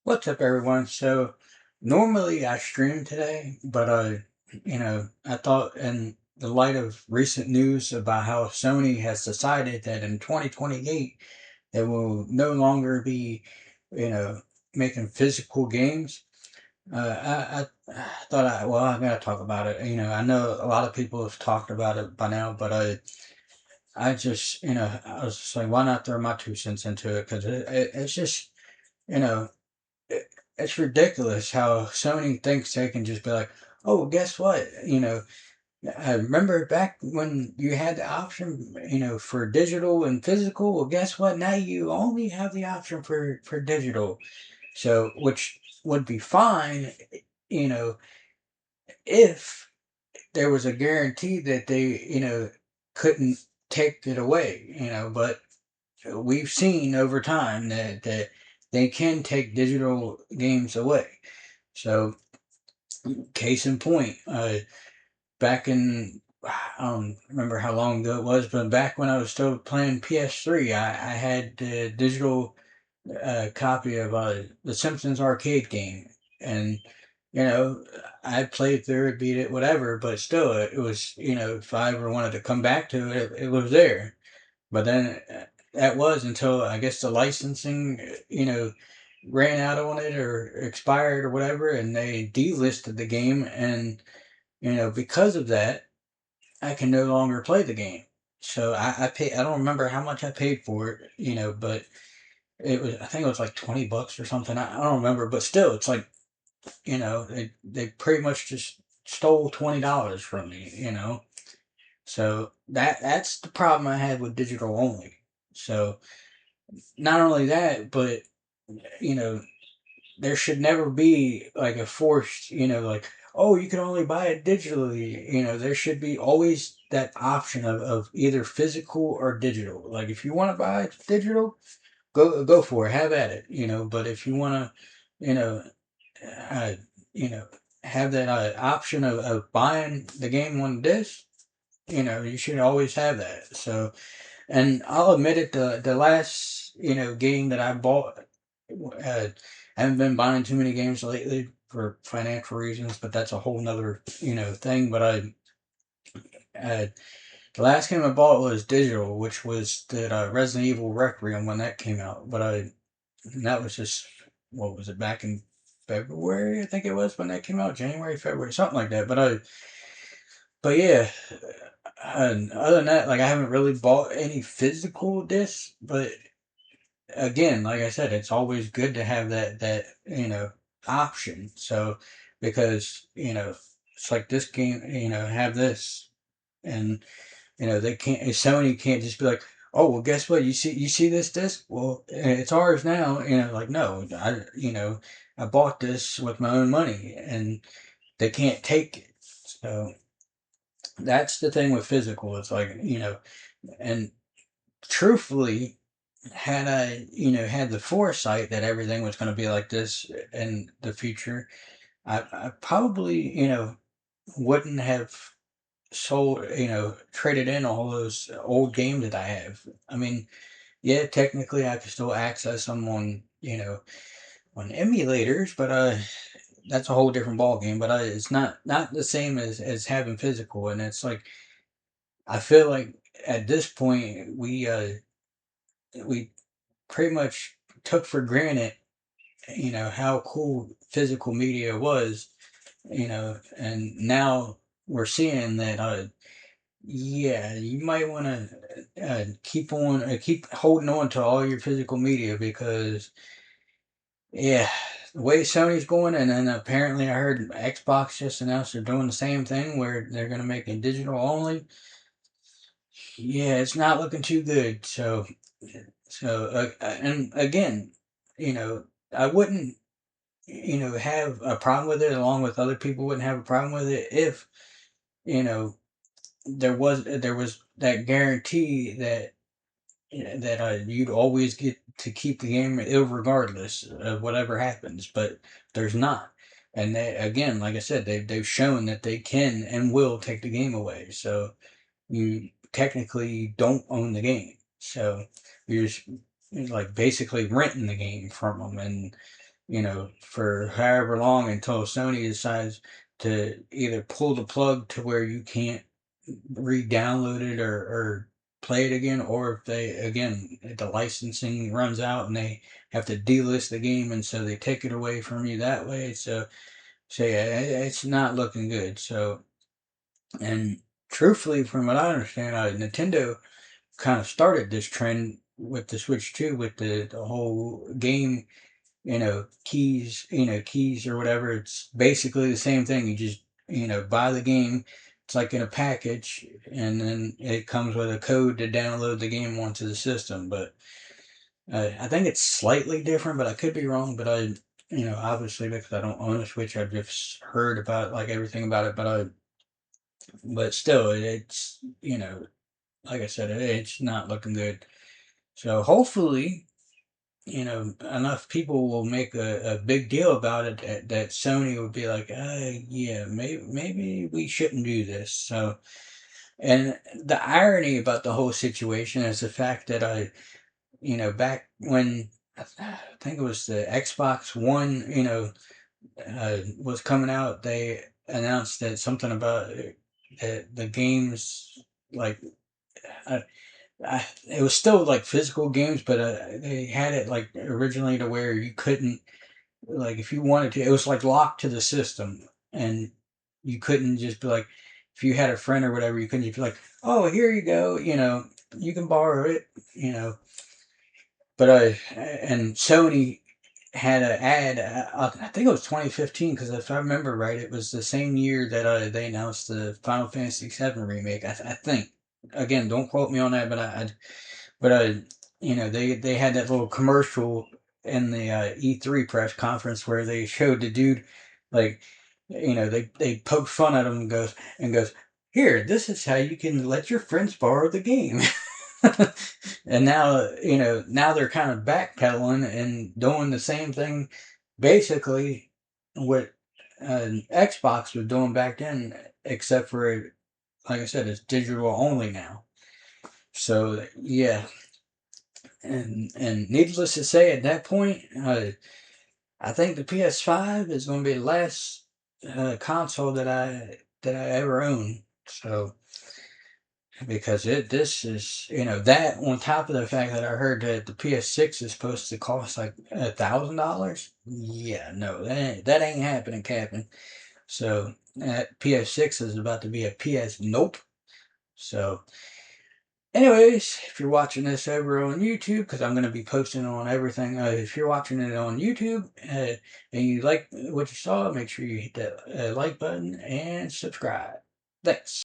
What's up, everyone? So, normally I stream today, but I thought in the light of recent news about how Sony has decided that in 2028 they will no longer be, you know, making physical games. I thought I gotta talk about it. I know a lot of people have talked about it by now, but I just, I was just like, why not throw my 2 cents into it? Because it's just, you know it, it's ridiculous how Sony thinks they can just be like, oh, guess what? I remember back when you had the option, for digital and physical. Well, guess what? Now you only have the option for digital. So, which would be fine, you know, if there was a guarantee that they, couldn't take it away, but we've seen over time that they can take digital games away. So, case in point, back in I don't remember how long ago it was, but back when I was still playing PS3, I had the digital copy of the Simpsons arcade game, and you know I played through it, beat it, whatever. But still, it was if I ever wanted to come back to it, it was there. But then that was until I guess the licensing, ran out on it or expired or whatever, and they delisted the game. And because of that, I can no longer play the game. So I pay. I don't remember how much I paid for it, but it was. I think it was like $20 or something. I don't remember, but still, it's like they pretty much just stole $20 from me. So that's the problem I had with digital only. So not only that, but you know, there should never be like a forced, like, oh, you can only buy it digitally. There should be always that option of either physical or digital. Like if you want to buy it digital, go for it, have at it. But if you want to, you know, uh, you know, have that option of buying the game on disc, you should always have that. So, and I'll admit it, the last game that I bought, I haven't been buying too many games lately for financial reasons, but that's a whole nother thing. But uh, the last game I bought was digital, which was the Resident Evil Requiem when that came out. But and that was just what was it, back in February? I think it was when that came out, January, February, something like that. But yeah, and other than that, like I haven't really bought any physical discs. But again, like I said, it's always good to have that option. So because it's like this game, have this, and they can't. Sony can't just be like, oh well, guess what? You see this disc? Well, it's ours now. Like no, I bought this with my own money, and they can't take it. So that's the thing with physical. It's like and truthfully, had I, had the foresight that everything was going to be like this in the future, I probably, wouldn't have sold, traded in all those old games that I have. I mean, yeah, technically I could still access them on, on emulators, but that's a whole different ball game. But it's not the same as having physical, and it's like I feel like at this point we pretty much took for granted, how cool physical media was, and now we're seeing that, yeah, you might want to keep holding on to all your physical media because, yeah, the way Sony's going, and then apparently I heard Xbox just announced they're doing the same thing where they're going to make it digital only. Yeah, it's not looking too good. And again, you know, I wouldn't, have a problem with it, along with other people wouldn't have a problem with it if, you know, there was that guarantee that you'd always get to keep the game regardless of whatever happens. But there's not. And they, again, like I said, they've shown that they can and will take the game away. So you technically don't own the game. So you're just like basically renting the game from them. And for however long until Sony decides to either pull the plug to where you can't re-download it or play it again, or if they again the licensing runs out and they have to delist the game, and so they take it away from you that way. So yeah, it's not looking good. So, and truthfully, from what I understand, Nintendo kind of started this trend with the Switch 2, with the whole game, keys or whatever. It's basically the same thing. You just, buy the game. It's like in a package, and then it comes with a code to download the game onto the system. But I think it's slightly different, but I could be wrong. But obviously because I don't own a Switch, I've just heard about like everything about it. But still, it's like I said, it's not looking good. So hopefully, enough people will make a big deal about it that Sony would be like, yeah, maybe we shouldn't do this. So, and the irony about the whole situation is the fact that back when I think it was the Xbox One, was coming out, they announced that something about the games, like, I, it was still like physical games, but they had it like originally to where you couldn't, like, if you wanted to, it was like locked to the system, and you couldn't just be like, if you had a friend or whatever, you couldn't just be like, oh, here you go, you can borrow it, you know. But and Sony had an ad. I think it was 2015, because if I remember right, it was the same year that they announced the Final Fantasy VII remake. I think. Again, don't quote me on that, but they had that little commercial in the E3 press conference where they showed the dude, like, they poked fun at him and goes, here, this is how you can let your friends borrow the game. And now they're kind of backpedaling and doing the same thing, basically what Xbox was doing back then, except for, like I said, it's digital only now. So yeah, and needless to say, at that point, I think the PS5 is going to be the last console that I ever own. So, because this is, that on top of the fact that I heard that the PS6 is supposed to cost like $1,000. Yeah, no, that ain't happening, Captain. So that PS6 is about to be a PS Nope. So, anyways, if you're watching this over on YouTube, because I'm going to be posting on everything, if you're watching it on YouTube and you like what you saw, make sure you hit that like button and subscribe. Thanks.